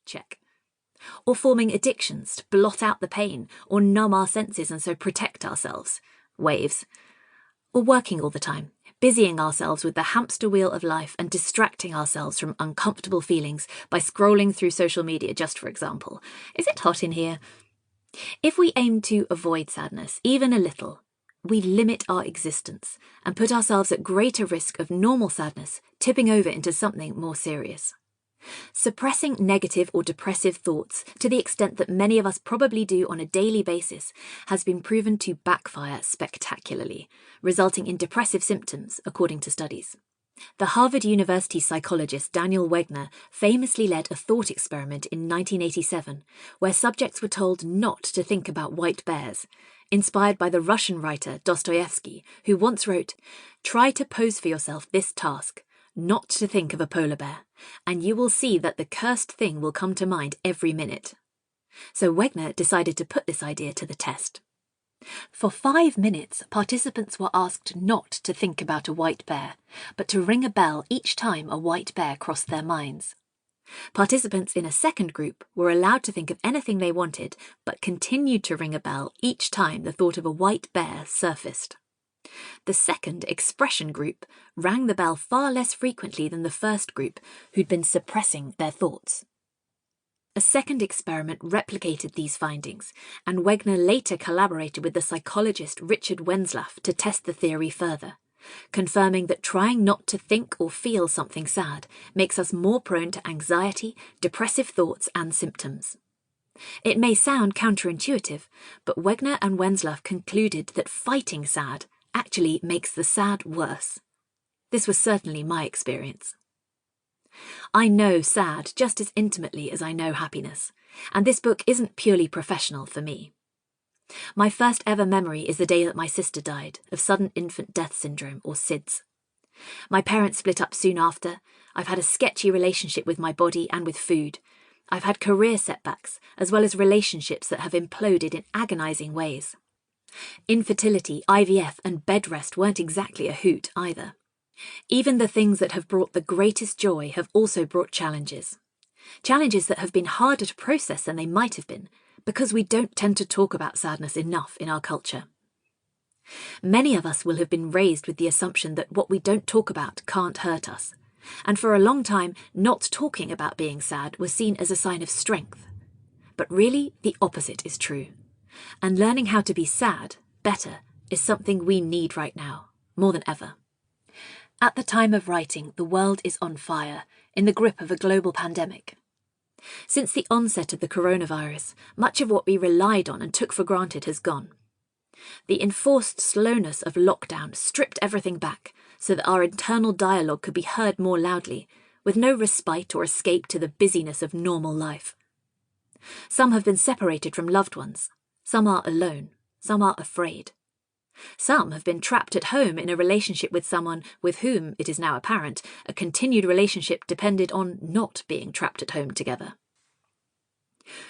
check. Or forming addictions to blot out the pain or numb our senses and so protect ourselves, waves. Or working all the time, busying ourselves with the hamster wheel of life and distracting ourselves from uncomfortable feelings by scrolling through social media, just for example. Is it hot in here? If we aim to avoid sadness, even a little, we limit our existence and put ourselves at greater risk of normal sadness tipping over into something more serious. Suppressing negative or depressive thoughts to the extent that many of us probably do on a daily basis has been proven to backfire spectacularly, resulting in depressive symptoms, according to studies. The Harvard University psychologist Daniel Wegner famously led a thought experiment in 1987 where subjects were told not to think about white bears, inspired by the Russian writer Dostoevsky, who once wrote, "Try to pose for yourself this task, not to think of a polar bear, and you will see that the cursed thing will come to mind every minute." So Wegner decided to put this idea to the test. For 5 minutes, participants were asked not to think about a white bear, but to ring a bell each time a white bear crossed their minds. Participants in a second group were allowed to think of anything they wanted, but continued to ring a bell each time the thought of a white bear surfaced. The second expression group rang the bell far less frequently than the first group, who'd been suppressing their thoughts. A second experiment replicated these findings, and Wegner later collaborated with the psychologist Richard Wenslaff to test the theory further, confirming that trying not to think or feel something sad makes us more prone to anxiety, depressive thoughts, and symptoms. It may sound counterintuitive, but Wegner and Wenslaff concluded that fighting sad actually makes the sad worse. This was certainly my experience. I know sad just as intimately as I know happiness, and this book isn't purely professional for me. My first ever memory is the day that my sister died of sudden infant death syndrome, or SIDS. My parents split up soon after. I've had a sketchy relationship with my body and with food. I've had career setbacks, as well as relationships that have imploded in agonising ways. Infertility, IVF, and bed rest weren't exactly a hoot either. Even the things that have brought the greatest joy have also brought challenges. Challenges that have been harder to process than they might have been, because we don't tend to talk about sadness enough in our culture. Many of us will have been raised with the assumption that what we don't talk about can't hurt us, and for a long time, not talking about being sad was seen as a sign of strength. But really, the opposite is true. And learning how to be sad, better, is something we need right now, more than ever. At the time of writing, the world is on fire, in the grip of a global pandemic. Since the onset of the coronavirus, much of what we relied on and took for granted has gone. The enforced slowness of lockdown stripped everything back so that our internal dialogue could be heard more loudly, with no respite or escape to the busyness of normal life. Some have been separated from loved ones. Some are alone. Some are afraid. Some have been trapped at home in a relationship with someone with whom, it is now apparent, a continued relationship depended on not being trapped at home together.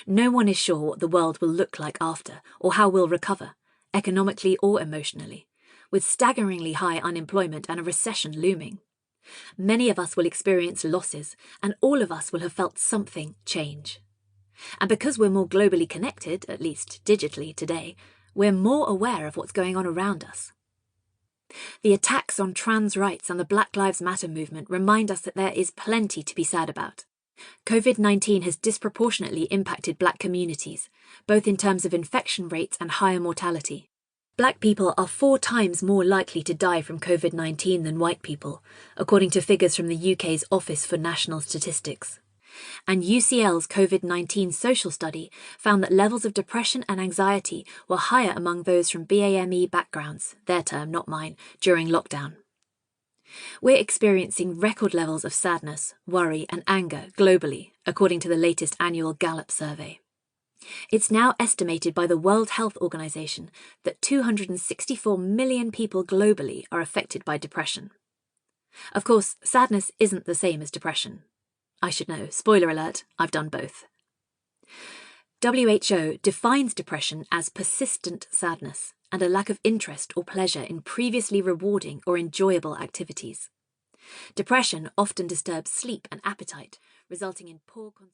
No one is sure what the world will look like after, or how we'll recover, economically or emotionally, with staggeringly high unemployment and a recession looming. Many of us will experience losses, and all of us will have felt something change. And because we're more globally connected, at least digitally today, we're more aware of what's going on around us. The attacks on trans rights and the Black Lives Matter movement remind us that there is plenty to be sad about. COVID-19 has disproportionately impacted Black communities, both in terms of infection rates and higher mortality. Black people are 4 times more likely to die from COVID-19 than white people, according to figures from the UK's Office for National Statistics. And UCL's COVID-19 social study found that levels of depression and anxiety were higher among those from BAME backgrounds, their term, not mine, during lockdown. We're experiencing record levels of sadness, worry, and anger globally, according to the latest annual Gallup survey. It's now estimated by the World Health Organization that 264 million people globally are affected by depression. Of course, sadness isn't the same as depression. I should know, spoiler alert, I've done both. WHO defines depression as persistent sadness and a lack of interest or pleasure in previously rewarding or enjoyable activities. Depression often disturbs sleep and appetite, resulting in poor concentration.